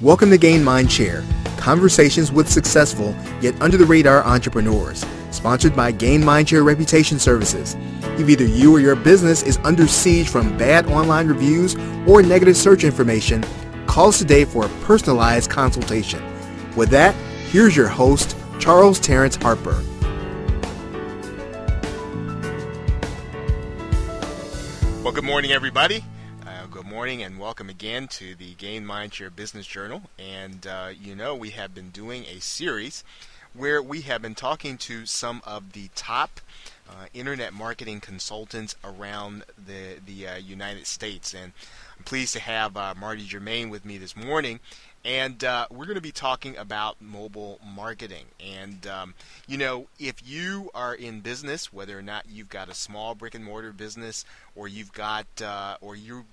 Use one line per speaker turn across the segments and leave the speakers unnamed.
Welcome to Gain Mindshare, conversations with successful yet under-the-radar entrepreneurs, sponsored by Gain Mindshare Reputation Services. If either you or your business is under siege from bad online reviews or negative search information, call us today for a personalized consultation. With that, here's your host, Terrence Harper.
Well, good morning, everybody. Good morning and welcome again to the Gain Mindshare Business Journal. And we have been doing a series where we have been talking to some of the top internet marketing consultants around the United States. And I'm pleased to have Marty Germane with me this morning. And we're going to be talking about mobile marketing. And if you are in business, whether or not you've got a small brick and mortar business, or you've got, or you're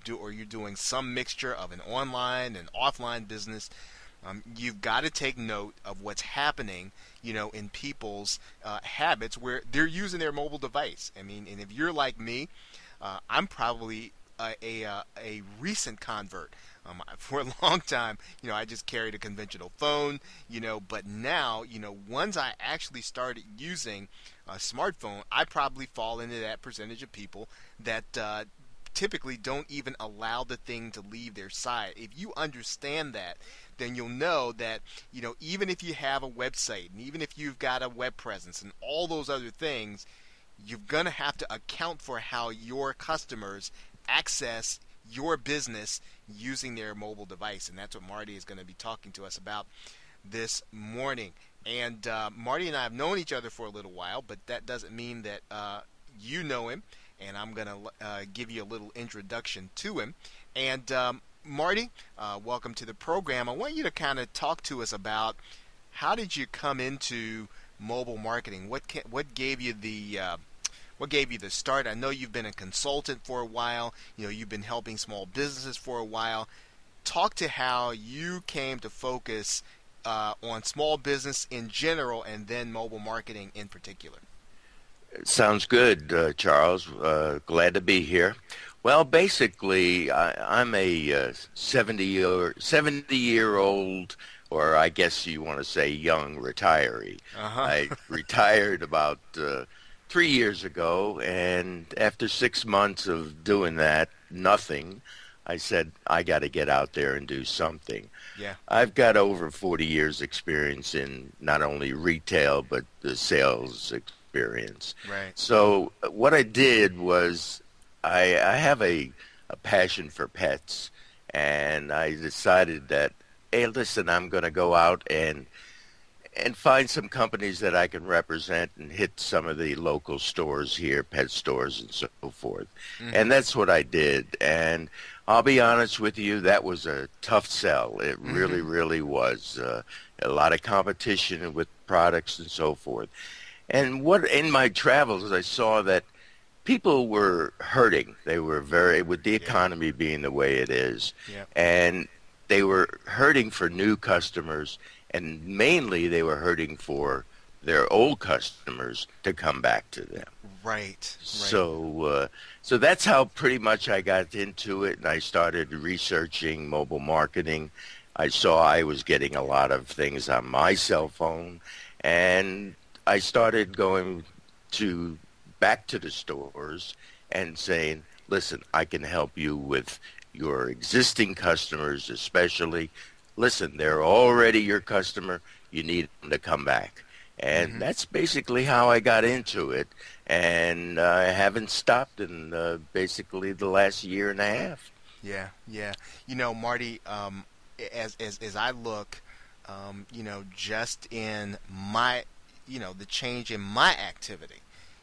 doing some mixture of an online and offline business, you've got to take note of what's happening, in people's habits where they're using their mobile device. I mean, and if you're like me, I'm probably a recent convert. For a long time, I just carried a conventional phone, but now, once I actually started using a smartphone, I probably fall into that percentage of people that typically don't even allow the thing to leave their side. If you understand that, then you'll know that, even if you have a website and even if you've got a web presence and all those other things, you're going to have to account for how your customers access your business using their mobile device. And that's what Marty is going to be talking to us about this morning. And Marty and I have known each other for a little while, but that doesn't mean that you know him. And I'm going to give you a little introduction to him. And Marty, welcome to the program. I want you to kind of talk to us about how did you come into mobile marketing? What gave you the start? I know you've been a consultant for a while. You've been helping small businesses for a while. Talk to how you came to focus on small business in general and then mobile marketing in particular.
Sounds good, Charles. Glad to be here. Well, basically, I'm a 70-year-old, or I guess you want to say young retiree. I retired about 3 years ago, and after 6 months of doing that, nothing, I said, I got to get out there and do something.
Yeah.
I've got over 40 years experience in not only retail, but the sales experience.
Right.
So what I did was I have a passion for pets, and I decided that, hey, listen, I'm going to go out and find some companies that I can represent and hit some of the local stores here, pet stores and so forth. Mm-hmm. And that's what I did. And I'll be honest with you, that was a tough sell. It really, really was. A lot of competition with products and so forth. And in my travels, I saw that people were hurting. They were with the economy being the way it is.
Yeah.
And they were hurting for new customers. And mainly they were hurting for their old customers to come back to them.
Right.
So that's how pretty much I got into it, and I started researching mobile marketing. I saw I was getting a lot of things on my cell phone, and I started going back to the stores and saying, listen, I can help you with your existing customers especially. Listen, they're already your customer. You need them to come back. And that's basically how I got into it. And I haven't stopped in basically the last year and a half.
Yeah. Marty, as I look, just in my, the change in my activity,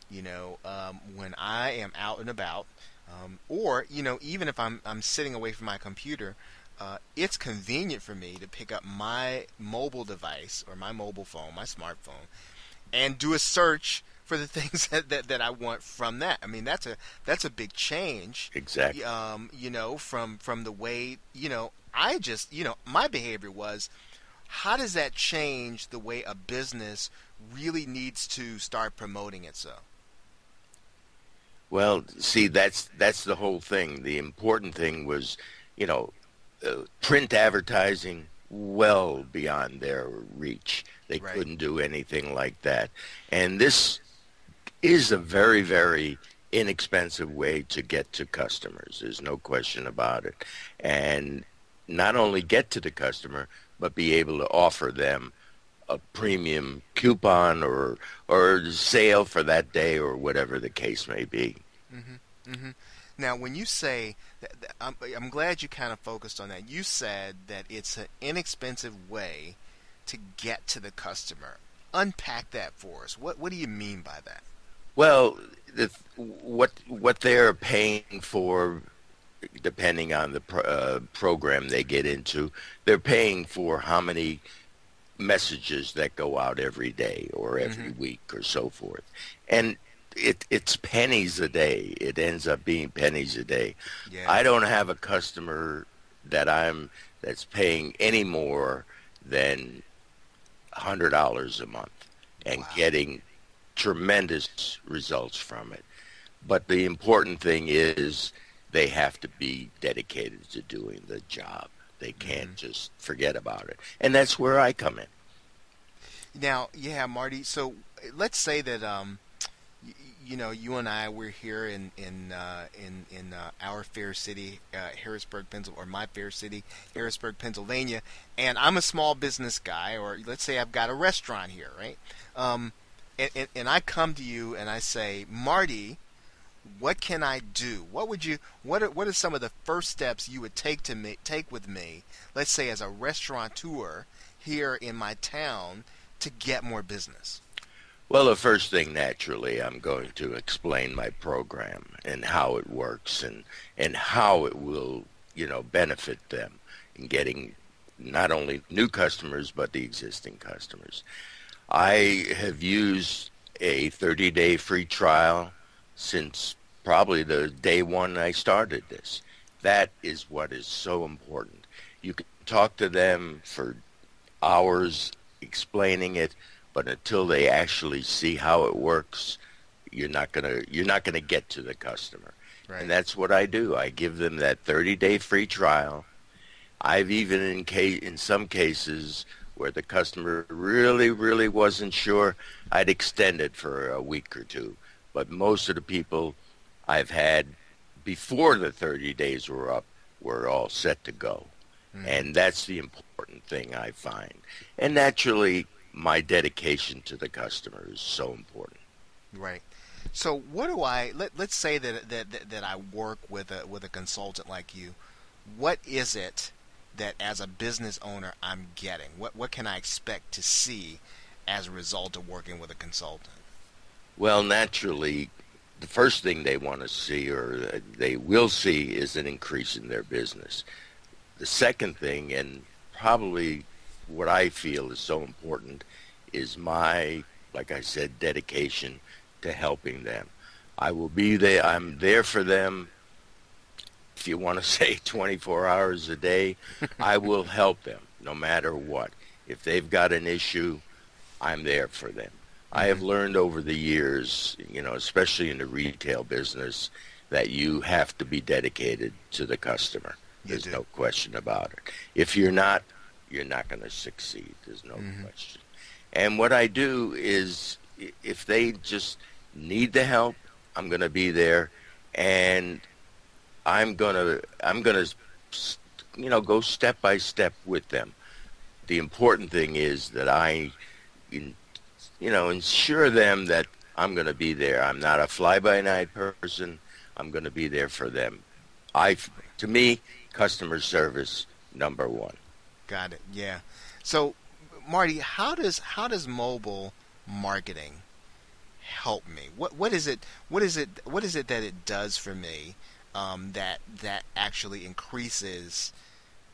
when I am out and about, or, even if I'm sitting away from my computer, it's convenient for me to pick up my mobile device or my mobile phone, my smartphone, and do a search for the things that I want from that. I mean, that's a big change.
Exactly.
From the way, I just, my behavior was, how does that change the way a business really needs to start promoting itself?
Well, see, that's the whole thing. The important thing was, print advertising well beyond their reach. They
Right.
couldn't do anything like that. And this is a very, very inexpensive way to get to customers. There's no question about it. And not only get to the customer, but be able to offer them a premium coupon or sale for that day or whatever the case may be.
Mm-hmm. Mm-hmm. Now, when you say that, I'm glad you kind of focused on that. You said that it's an inexpensive way to get to the customer. Unpack that for us. What do you mean by that?
Well, what they're paying for, depending on the program they get into, they're paying for how many messages that go out every day or every week or so forth. And it's pennies a day. It ends up being pennies a day.
Yeah.
I don't have a customer that's paying any more than $100 a month and
Wow.
getting tremendous results from it. But the important thing is they have to be dedicated to doing the job. They can't just forget about it. And that's where I come in.
Now, yeah, Marty. So let's say that you and I we're here in our fair city, Harrisburg, Pennsylvania, or my fair city, Harrisburg, Pennsylvania, and I'm a small business guy, or let's say I've got a restaurant here, right? And I come to you and I say, Marty, what can I do? What are some of the first steps you would take with me, let's say as a restaurateur here in my town, to get more business?
Well, the first thing, naturally, I'm going to explain my program and how it works and how it will, benefit them in getting not only new customers, but the existing customers. I have used a 30-day free trial since probably the day one I started this. That is what is so important. You can talk to them for hours explaining it, but until they actually see how it works, you're not gonna get to the customer.
Right.
And that's what I do. I give them that 30-day free trial. I've even in some cases where the customer really, really wasn't sure, I'd extend it for a week or two. But most of the people I've had before the 30 days were up were all set to go. And that's the important thing I find. And naturally, my dedication to the customer is so important.
Right. So what do let's say that I work with a consultant like you. What is it that as a business owner I'm getting? What can I expect to see as a result of working with a consultant?
Well, naturally, the first thing they want to see or they will see is an increase in their business. The second thing, and probably what I feel is so important, is my, like I said, dedication to helping them. I will be there. I'm there for them. If you want to say 24 hours a day, I will help them no matter what. If they've got an issue, I'm there for them. I have learned over the years, especially in the retail business, that you have to be dedicated to the customer. There's no question about it. If you're not going to succeed. There's no question. And what I do is, if they just need the help, I'm going to be there, and I'm gonna go step by step with them. The important thing is that I ensure them that I'm going to be there. I'm not a fly-by-night person. I'm going to be there for them. To me, customer service, number one.
Got it. Yeah. So, Marty, how does mobile marketing help me? What is it that it does for me that actually increases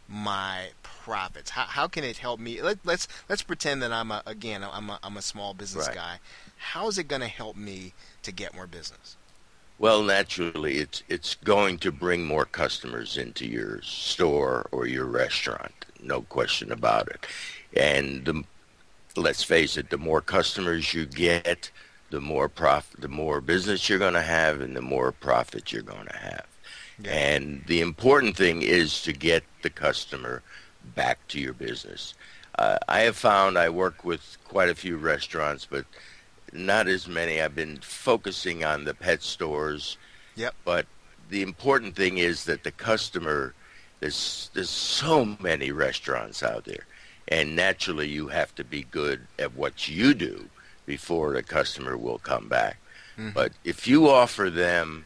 my profits? How can it help me? Let's pretend that I'm a small business guy. How is it going to help me to get more business?
Well, naturally, it's going to bring more customers into your store or your restaurant, no question about it. And let's face it, the more customers you get, the more business you're going to have, and the more profit you're going to have. Yeah. And the important thing is to get the customer back to your business. I have found I work with quite a few restaurants, but not as many. I've been focusing on the pet stores.
Yep.
But the important thing is that the customer, there's so many restaurants out there, and naturally you have to be good at what you do before the customer will come back. Mm-hmm. But if you offer them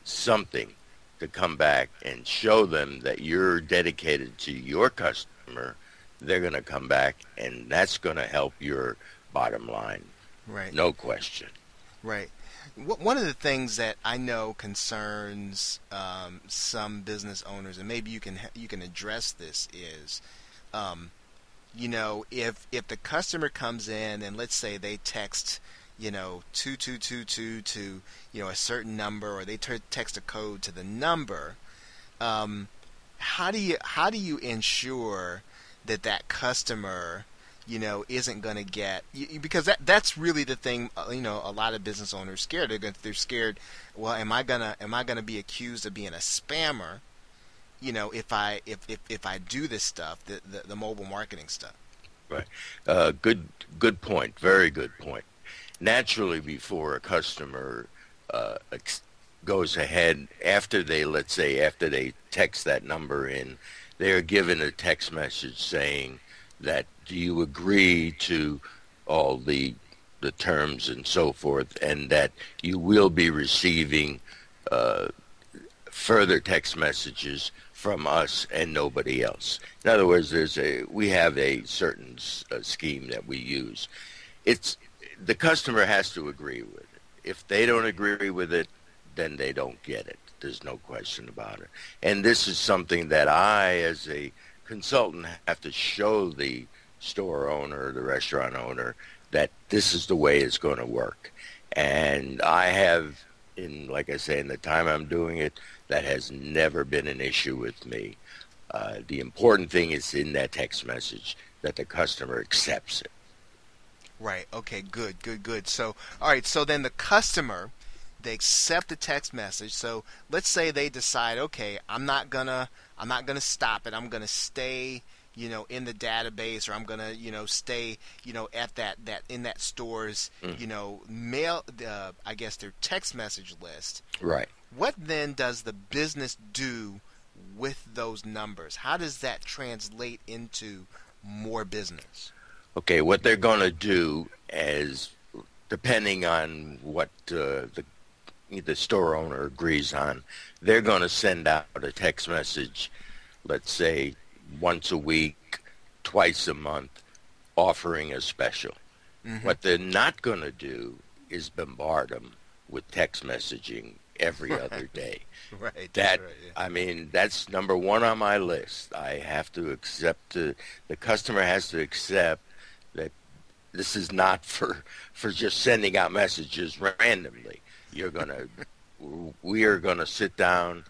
something to come back and show them that you're dedicated to your customer, they're going to come back, and that's going to help your bottom line.
Right.
No question.
Right. One of the things that I know concerns some business owners, and maybe you can address this, is, if the customer comes in and let's say they text, 2222 to a certain number, or they text a code to the number, how do you ensure that customer isn't going to get, because that's really the thing. A lot of business owners are scared. They're scared. Well, am I gonna be accused of being a spammer? If I do this stuff, the mobile marketing stuff.
Right. Good point. Very good point. Naturally, before a customer goes ahead, after they text that number in, they are given a text message saying that, do you agree to all the terms and so forth, and that you will be receiving further text messages from us and nobody else. In other words, we have a certain scheme that we use. The customer has to agree with it. If they don't agree with it, then they don't get it. There's no question about it. And this is something that I, as a consultant, have to show the store owner, the restaurant owner, that this is the way it's going to work. And I have, like I say, in the time I'm doing it, that has never been an issue with me. The important thing is in that text message that the customer accepts it.
Right. Okay. Good. So, all right. So then the customer, they accept the text message. So let's say they decide, okay, I'm not gonna stop it. I'm gonna stay, in the database, or I'm gonna, stay, at that in that store's, mail, I guess their text message list.
Right.
What then does the business do with those numbers? How does that translate into more business?
Okay, what they're going to do is, depending on what the store owner agrees on, they're going to send out a text message, let's say once a week, twice a month, offering a special. Mm-hmm. What they're not going to do is bombard them with text messaging every other day.
Right.
That,
right, yeah.
I mean, that's number one on my list. I have to accept, the customer has to accept that this is not for just sending out messages randomly. We are going to sit down.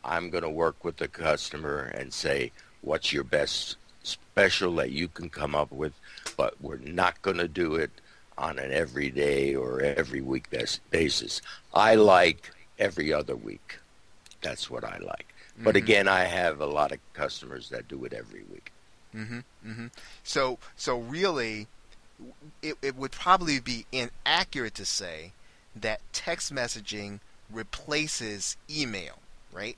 I'm going to work with the customer and say, what's your best special that you can come up with, but we're not going to do it on an everyday or every week basis. I like every other week. That's what I like. Mm-hmm. But again, I have a lot of customers that do it every week.
Mm-hmm. Mm-hmm. So really, it would probably be inaccurate to say that text messaging replaces email, right?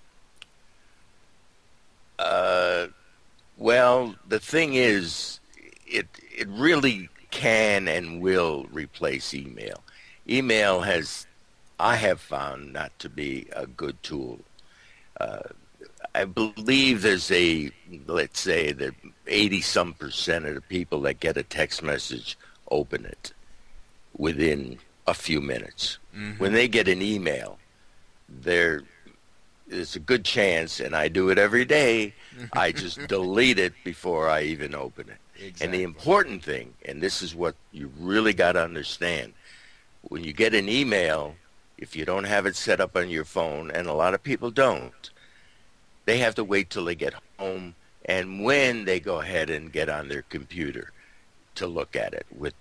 Well, the thing is, it really can and will replace email. Email I have found not to be a good tool. I believe there's let's say that 80-some% of the people that get a text message open it within a few minutes. Mm-hmm. When they get an email, there's a good chance, and I do it every day, I just delete it before I even open it. Exactly. And the important thing, and this is what you really got to understand, when you get an email, if you don't have it set up on your phone, and a lot of people don't, they have to wait till they get home, and when they go ahead and get on their computer to look at it. With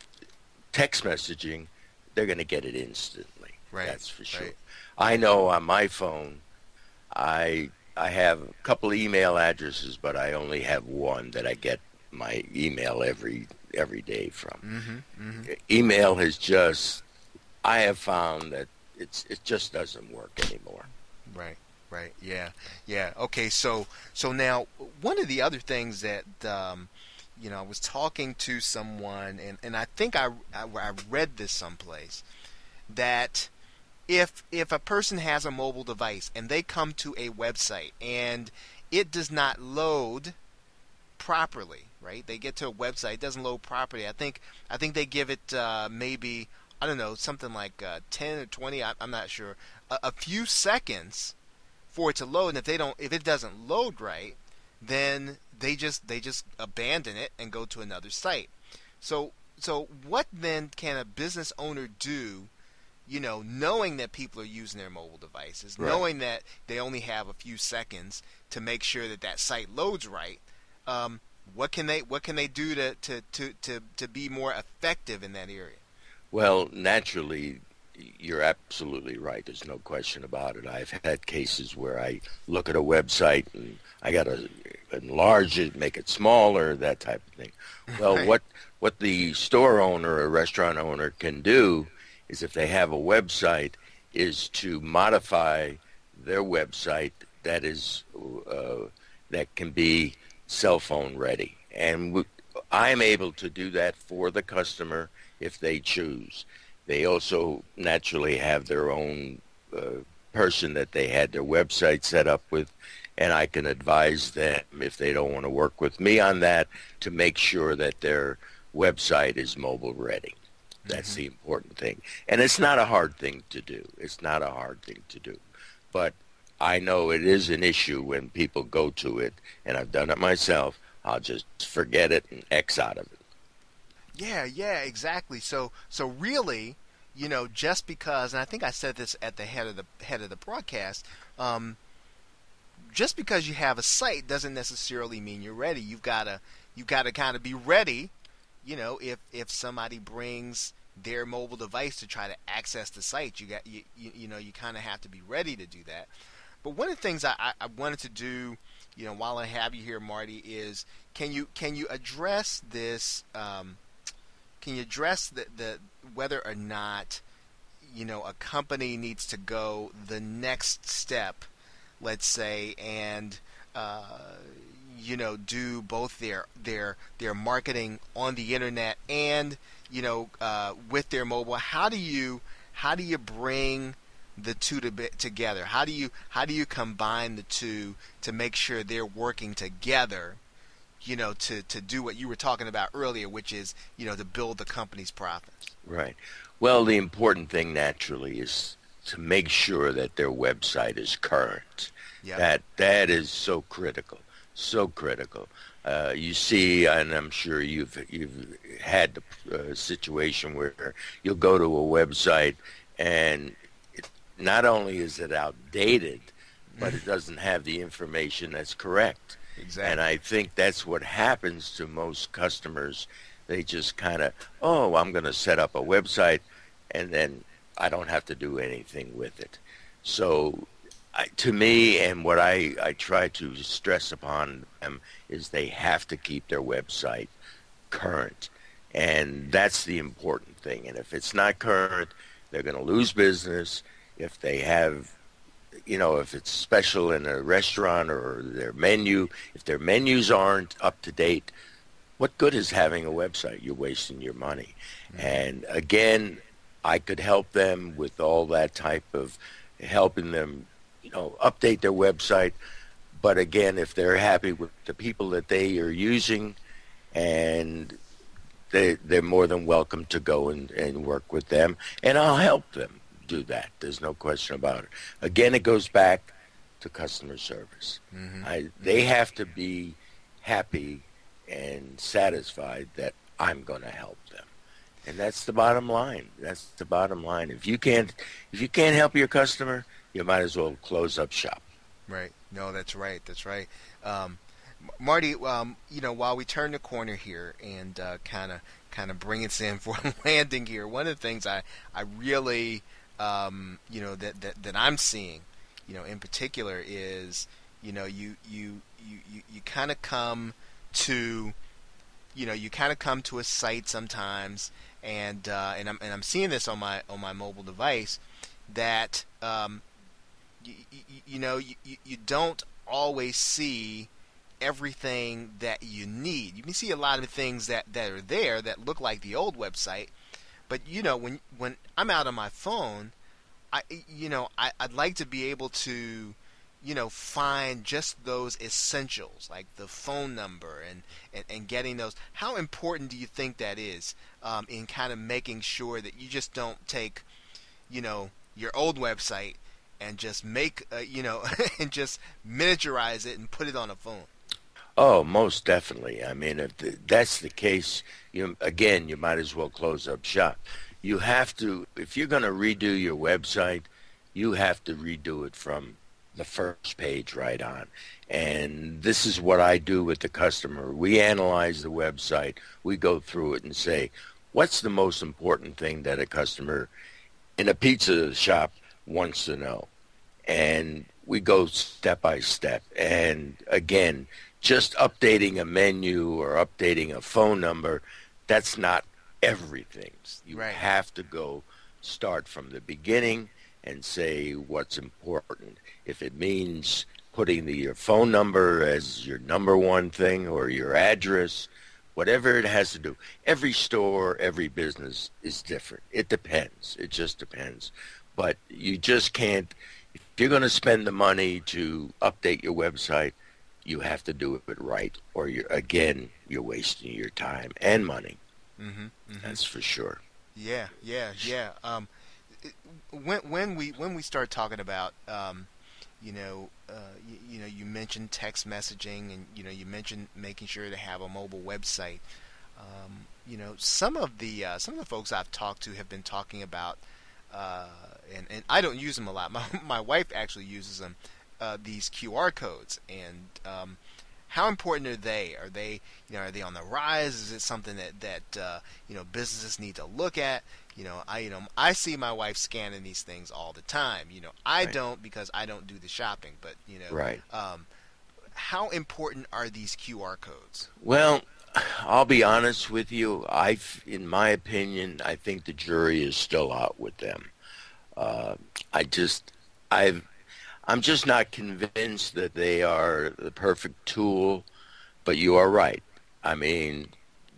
text messaging, they're going to get it instantly. Right. That's for sure. Right. I know on my phone, I I have a couple of email addresses, but I only have one that I get my email every day from. Email has just, I have found that it just doesn't work anymore.
Right. Right. Yeah. Yeah. Okay. So now one of the other things that I was talking to someone, and I think I read this someplace, that if a person has a mobile device and they come to a website and it does not load properly, right? They get to a website, it doesn't load properly. I think they give it maybe, I don't know, something like 10 or 20. I'm not sure. A few seconds for it to load, and if it doesn't load right, then they just abandon it and go to another site. So what then can a business owner do, knowing that people are using their mobile devices,
Right.
knowing that they only have a few seconds to make sure that site loads right? What can they do to be more effective in that area?
Well, naturally, you're absolutely right. There's no question about it. I've had cases where I look at a website and I got to enlarge it, make it smaller, that type of thing. Well,
Right.
what the store owner or restaurant owner can do is, if they have a website, is to modify their website that is that can be cell phone ready. And I'm able to do that for the customer if they choose. They also naturally have their own person that they had their website set up with, and I can advise them, if they don't want to work with me on that, to make sure that their website is mobile ready. That's the important thing. And it's not a hard thing to do. It's not a hard thing to do. But I know it is an issue when people go to it, and I've done it myself. I'll just forget it and X out of it.
Yeah, exactly. So really, just because, and I think I said this at the head of the broadcast, just because you have a site doesn't necessarily mean you're ready. You've got to kind of be ready. If somebody brings their mobile device to try to access the site, you kind of have to be ready to do that. But one of the things I wanted to do, while I have you here, Marty, is can you address this? Can you address the whether or not a company needs to go the next step, let's say, and do both their marketing on the internet and with their mobile? How do you bring the two together? How do you combine the two to make sure they're working together? To do what you were talking about earlier, which is, to build the company's profits.
Right. Well, the important thing naturally is to make sure that their website is current.
Yep.
That is so critical, so critical. You see, and I'm sure you've had the situation where you'll go to a website and not only is it outdated, but it doesn't have the information that's correct.
Exactly.
And I think that's what happens to most customers. They just kind of, oh, I'm going to set up a website, and then I don't have to do anything with it. So to me, and what I try to stress upon them, is they have to keep their website current. And that's the important thing. And if it's not current, they're going to lose business. If they have, if it's special in a restaurant or their menu, if their menus aren't up to date, what good is having a website? You're wasting your money. Mm-hmm. And again, I could help them with all that type of helping them, update their website. But again, if they're happy with the people that they are using, and they're more than welcome to go and work with them, and I'll help them do that. There's no question about it. Again, it goes back to customer service. Mm-hmm. They have to be happy and satisfied that I'm going to help them, and that's the bottom line. That's the bottom line. If you can't help your customer, you might as well close up shop.
Right. No, that's right. That's right. Marty, while we turn the corner here and kind of bring us in for a landing here, one of the things I really that I'm seeing, in particular is, you kind of come to a site sometimes, and I'm seeing this on my mobile device that you don't always see everything that you need. You can see a lot of things that are there that look like the old website, but when I'm out on my phone, I'd like to be able to find just those essentials, like the phone number and getting those. How important do you think that is in kind of making sure that you just don't take, your old website and just make, and just miniaturize it and put it on a phone?
Oh, most definitely. I mean, if that's the case, you might as well close up shop. You have to, if you're going to redo your website, you have to redo it from the first page right on. And this is what I do with the customer. We analyze the website. We go through it and say, what's the most important thing that a customer in a pizza shop wants to know? And we go step by step. And again, just updating a menu or updating a phone number, that's not everything. You
Right.
have to go start from the beginning and say what's important. If it means putting your phone number as your number one thing or your address, whatever it has to do. Every store, every business is different. It depends. It just depends. But you just can't, if you're going to spend the money to update your website, you have to do it right, or you're wasting your time and money.
Mm-hmm, mm-hmm.
That's for sure.
Yeah. When we start talking about, you mentioned text messaging, and you mentioned making sure to have a mobile website. Some of the folks I've talked to have been talking about, and I don't use them a lot. My wife actually uses them. These QR codes, and how important are they? Are they on the rise? Is it something that businesses need to look at? I see my wife scanning these things all the time. I
Right.
don't, because I don't do the shopping, but
Right.
how important are these QR codes?
Well, I'll be honest with you. In my opinion, I think the jury is still out with them. Uh, I just, I'm just not convinced that they are the perfect tool, but you are right. I mean,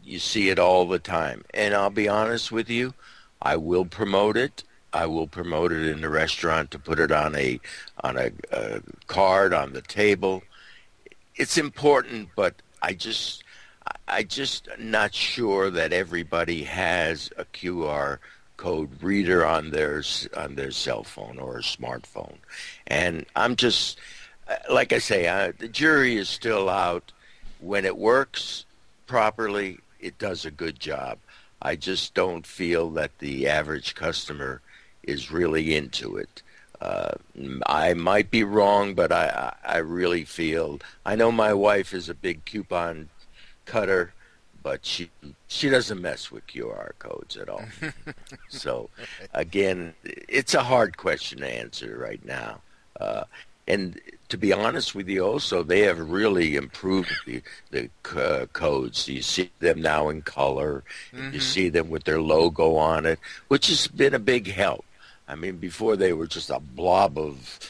you see it all the time. And I'll be honest with you, I will promote it. I will promote it in the restaurant to put it on a card on the table. It's important, but I just not sure that everybody has a QR code reader on their cell phone or a smartphone. And I'm just, like I say, the jury is still out. When it works properly, it does a good job. I just don't feel that the average customer is really into it. I might be wrong, but I really feel, I know my wife is a big coupon cutter, but she doesn't mess with QR codes at all. So, again, it's a hard question to answer right now. And to be honest with you, also, they have really improved the codes. You see them now in color.
Mm-hmm.
You see them with their logo on it, which has been a big help. I mean, before they were just a blob of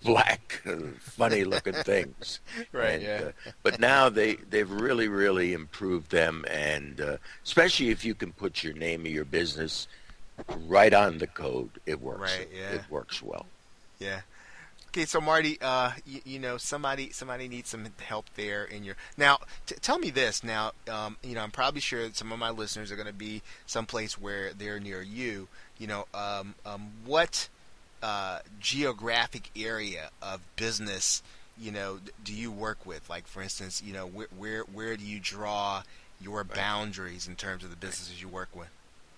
black, funny-looking things.
Right.
And,
Yeah.
but now they've really improved them, and especially if you can put your name of your business right on the code, it works.
Right. Yeah.
It works well.
Yeah. Okay, so Marty, somebody needs some help there in your. Now, tell me this. Now, I'm probably sure that some of my listeners are going to be someplace where they're near you. What geographic area of business, do you work with? Like, for instance, where do you draw your boundaries in terms of the businesses you work with?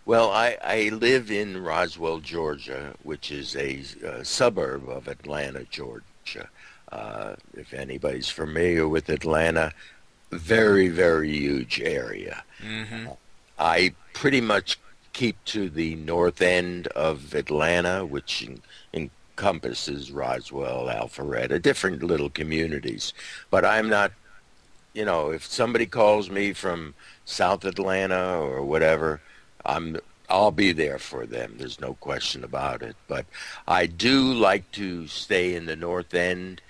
Well, I live in Roswell, Georgia, which is a suburb of Atlanta, Georgia. If anybody's familiar with Atlanta, very huge area.
Mm-hmm.
I pretty much keep to the north end of Atlanta, which encompasses Roswell, Alpharetta, different little communities. But I'm not, if somebody calls me from South Atlanta or whatever, I'll be there for them. There's no question about it. But I do like to stay in the North End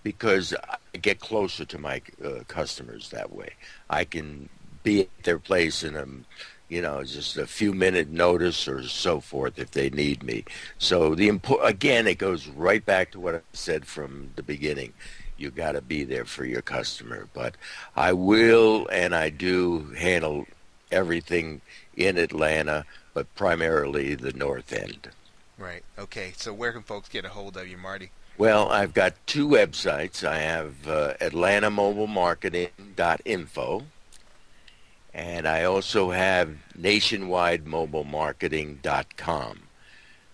because I get closer to my customers that way. I can be at their place in just a few minute notice or so forth if they need me. So again, it goes right back to what I said from the beginning. You got to be there for your customer. But I will and I do handle everything in Atlanta, but primarily the North End.
Right. Okay. So where can folks get a hold of you, Marty?
Well, I've got two websites. I have atlantamobilemarketing.info, and I also have nationwidemobilemarketing.com.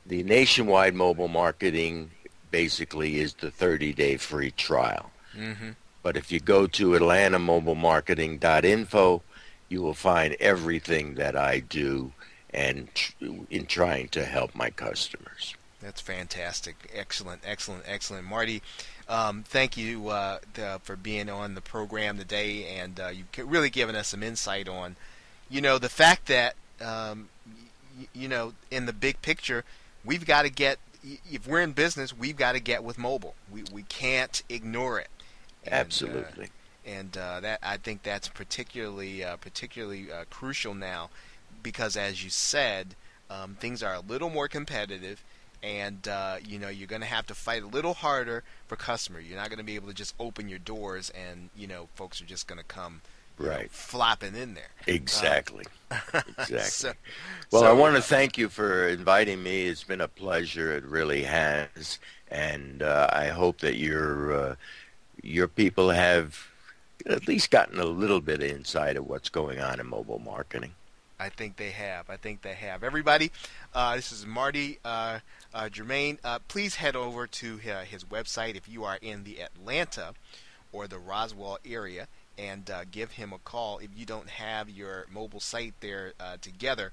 The Nationwide Mobile Marketing basically is the 30-day free trial. Mm-hmm. But if you go to atlantamobilemarketing.info, you will find everything that I do and in trying to help my customers.
That's fantastic. Excellent. Marty, thank you for being on the program today, and you've really given us some insight on, the fact that, in the big picture, we've got to get, if we're in business, we've got to get with mobile. We can't ignore it. And,
absolutely.
That I think that's particularly crucial now, because as you said, things are a little more competitive, and you're going to have to fight a little harder for customer. You're not going to be able to just open your doors and folks are just going to come flopping in there.
Exactly. Exactly. I want to thank you for inviting me. It's been a pleasure. It really has, and I hope that your people have at least gotten a little bit of insight of what's going on in mobile marketing.
I think they have. Everybody, this is Marty Germane. Please head over to his website if you are in the Atlanta or the Roswell area, and give him a call. If you don't have your mobile site there together,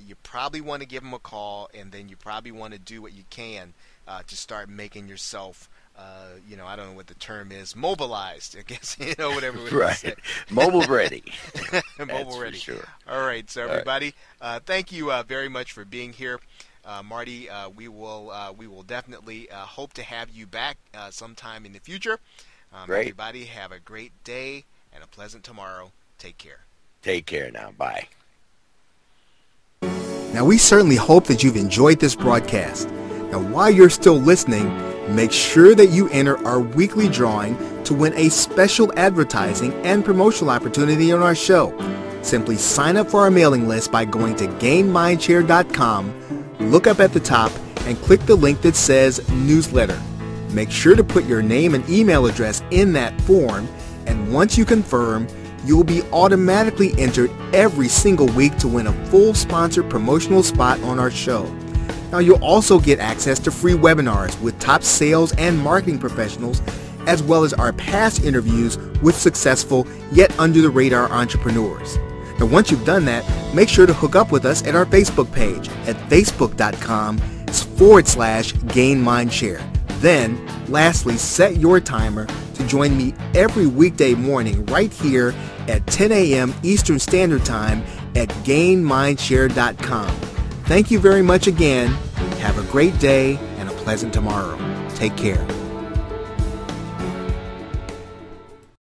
you probably want to give him a call, and then you probably want to do what you can to start making yourself I don't know what the term is, mobilized, I guess, whatever it is.
Right. Mobile ready.
Mobile ready.
For sure.
All right, so everybody, thank you very much for being here. Marty, we will definitely hope to have you back sometime in the future.
Great.
Everybody, have a great day and a pleasant tomorrow. Take care.
Take care now. Bye.
Now, we certainly hope that you've enjoyed this broadcast. Now, while you're still listening, make sure that you enter our weekly drawing to win a special advertising and promotional opportunity on our show. Simply sign up for our mailing list by going to gainmindshare.com, look up at the top, and click the link that says Newsletter. Make sure to put your name and email address in that form, and once you confirm, you will be automatically entered every single week to win a full sponsored promotional spot on our show. Now, you'll also get access to free webinars with top sales and marketing professionals, as well as our past interviews with successful yet under-the-radar entrepreneurs. Now, once you've done that, make sure to hook up with us at our Facebook page at facebook.com/GainMindShare. Then, lastly, set your timer to join me every weekday morning right here at 10 a.m. Eastern Standard Time at GainMindShare.com. Thank you very much again. Have a great day and a pleasant tomorrow. Take care.